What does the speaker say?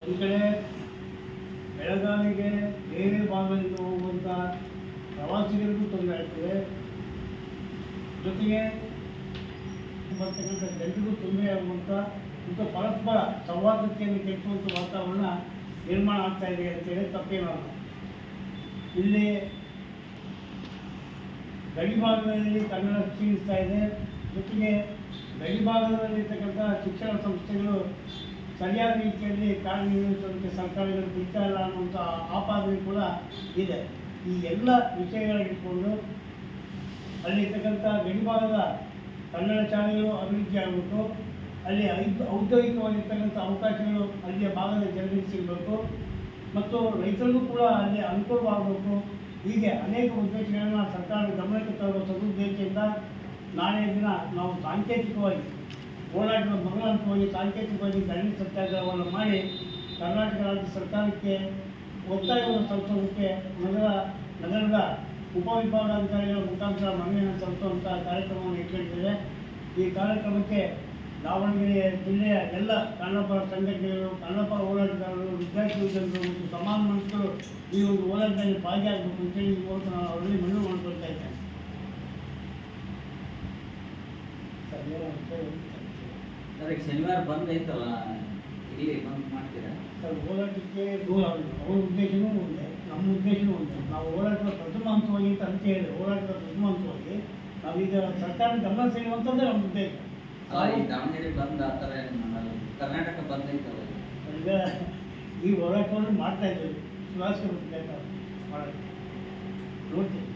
ಒಂದು ಕಡೆ ಬೆಳಗಾವಿಗೆ ಬೇರೆ ಭಾಗದಿಂದ ಹೋಗುವಂಥ ಪ್ರವಾಸಿಗರಿಗೂ ತೊಂದರೆ ಆಗ್ತದೆ, ಜೊತೆಗೆ ಬರ್ತಕ್ಕಂಥ ಜನರಿಗೂ ತೊಂದರೆ ಆಗುವಂಥ ಮತ್ತು ಪರಸ್ಪರ ಸೌಹಾರ್ದತೆಯನ್ನು ಕೆಡಿಸುವಂಥ ವಾತಾವರಣ ನಿರ್ಮಾಣ ಆಗ್ತಾ ಇದೆ ಅಂತೇಳಿ ತಪ್ಪೇನಲ್ಲ. ಇಲ್ಲಿ ಗಡಿ ಭಾಗದಲ್ಲಿ ಕನ್ನಡ ಕ್ಷೀಣಿಸ್ತಾ ಇದೆ, ಜೊತೆಗೆ ಗಡಿ ಭಾಗದಲ್ಲಿರ್ತಕ್ಕಂಥ ಶಿಕ್ಷಣ ಸಂಸ್ಥೆಗಳು ಸರಿಯಾದ ರೀತಿಯಲ್ಲಿ ಕಾರ್ಯನಿರ್ವಹಿಸೋದಕ್ಕೆ ಸರ್ಕಾರಗಳು ಬಿಡ್ತಾ ಇಲ್ಲ ಅನ್ನುವಂಥ ಆಪಾದನೆ ಕೂಡ ಇದೆ. ಈ ಎಲ್ಲ ವಿಷಯಗಳಿಟ್ಕೊಂಡು ಅಲ್ಲಿರ್ತಕ್ಕಂಥ ಗಡಿ ಭಾಗದ ಕನ್ನಡ ಶಾಲೆಗಳು ಅಭಿವೃದ್ಧಿ ಆಗಬೇಕು, ಅಲ್ಲಿ ಔದ್ಯೋಗಿಕವಾಗಿರ್ತಕ್ಕಂಥ ಅವಕಾಶಗಳು ಅಲ್ಲಿಯ ಭಾಗದ ಜನರಿಗೆ ಸಿಗಬೇಕು ಮತ್ತು ರೈತರಿಗೂ ಕೂಡ ಅಲ್ಲಿ ಅನುಕೂಲವಾಗಬೇಕು. ಹೀಗೆ ಅನೇಕ ಉದ್ದೇಶಗಳನ್ನು ಸರ್ಕಾರ ಗಮನಕ್ಕೆ ತರುವ ಸದುದ್ದೇಶದಿಂದ ನಾಳೆಯ ದಿನ ನಾವು ಸಾಂಕೇತಿಕವಾಗಿ ಹೋರಾಟದ ಮೊದಲ ಹಂತವಾಗಿ ಸಾಂಕೇತಿಕವಾಗಿ ಧರಣಿ ಸತ್ಯಾಗ್ರಹವನ್ನು ಮಾಡಿ ಕರ್ನಾಟಕ ರಾಜ್ಯ ಸರ್ಕಾರಕ್ಕೆ ಒತ್ತಾಯವನ್ನು ಸಲ್ಲಿಸೋದಕ್ಕೆ ನಗರದ ಉಪವಿಭಾಗಾಧಿಕಾರಿಗಳ ಮುಖಾಂತರ ಮನವಿಯನ್ನು ಸಲ್ಲಿಸುವಂಥ ಕಾರ್ಯಕ್ರಮವನ್ನು ಇಟ್ಕೊಂಡಿದ್ದೇವೆ. ಈ ಕಾರ್ಯಕ್ರಮಕ್ಕೆ ದಾವಣಗೆರೆ ಜಿಲ್ಲೆಯ ಎಲ್ಲ ಕನ್ನಡಪರ ಸಂಘಟನೆಗಳು, ಕನ್ನಡಪರ ಹೋರಾಟಗಾರರು, ವಿದ್ಯಾರ್ಥಿ ಜನರು ಮತ್ತು ಸಮಾನ ಮನುಷ್ಯರು ಈ ಒಂದು ಹೋರಾಟದಲ್ಲಿ ಭಾಗಿಯಾಗಬೇಕು ಅಂತೇಳಿ ಈ ಮೂಲಕ ನಾನು ಅವರಲ್ಲಿ ಮನವಿ ಮಾಡಿಕೊಳ್ತಾ ಇದ್ದೇನೆ. ಅದಕ್ಕೆ ಶನಿವಾರ ಬಂದ್ ಐತಲ್ಲ, ಇಲ್ಲಿ ಬಂದ್ ಮಾಡ್ತೀರಾ? ಹೋರಾಟಕ್ಕೆ ದೂರ ಅವ್ರ ಉದ್ದೇಶವೂ ಒಂದೇ, ನಮ್ಮ ಉದ್ದೇಶವೂ ಒಂದೇ. ನಾವು ಹೋರಾಟದ ಪ್ರಥಮ ಹಂತವಾಗಿ ಅಂತ ಹೇಳಿ ಹೋರಾಟದ ಪ್ರಥಮ ಹಂತವಾಗಿ ನಾವೀಗ ಸರ್ಕಾರ ಗಮನ ಸೆಳೆಯುವಂಥದ್ದೇ ನಮ್ಮ ಉದ್ದೇಶ. ದಾವಣಗೆರೆ ಬಂದ್ ಆ ಥರ ಕರ್ನಾಟಕ ಬಂದ್ ಐತಲ್ಲ, ಈಗ ಈ ಹೋರಾಟವನ್ನು ಮಾಡ್ತಾ ಇದ್ದೇವೆ, ಸುಧಾರಿಸ್ಕೊಂಡು ಮಾಡೋದು ನೋಡ್ತೀವಿ.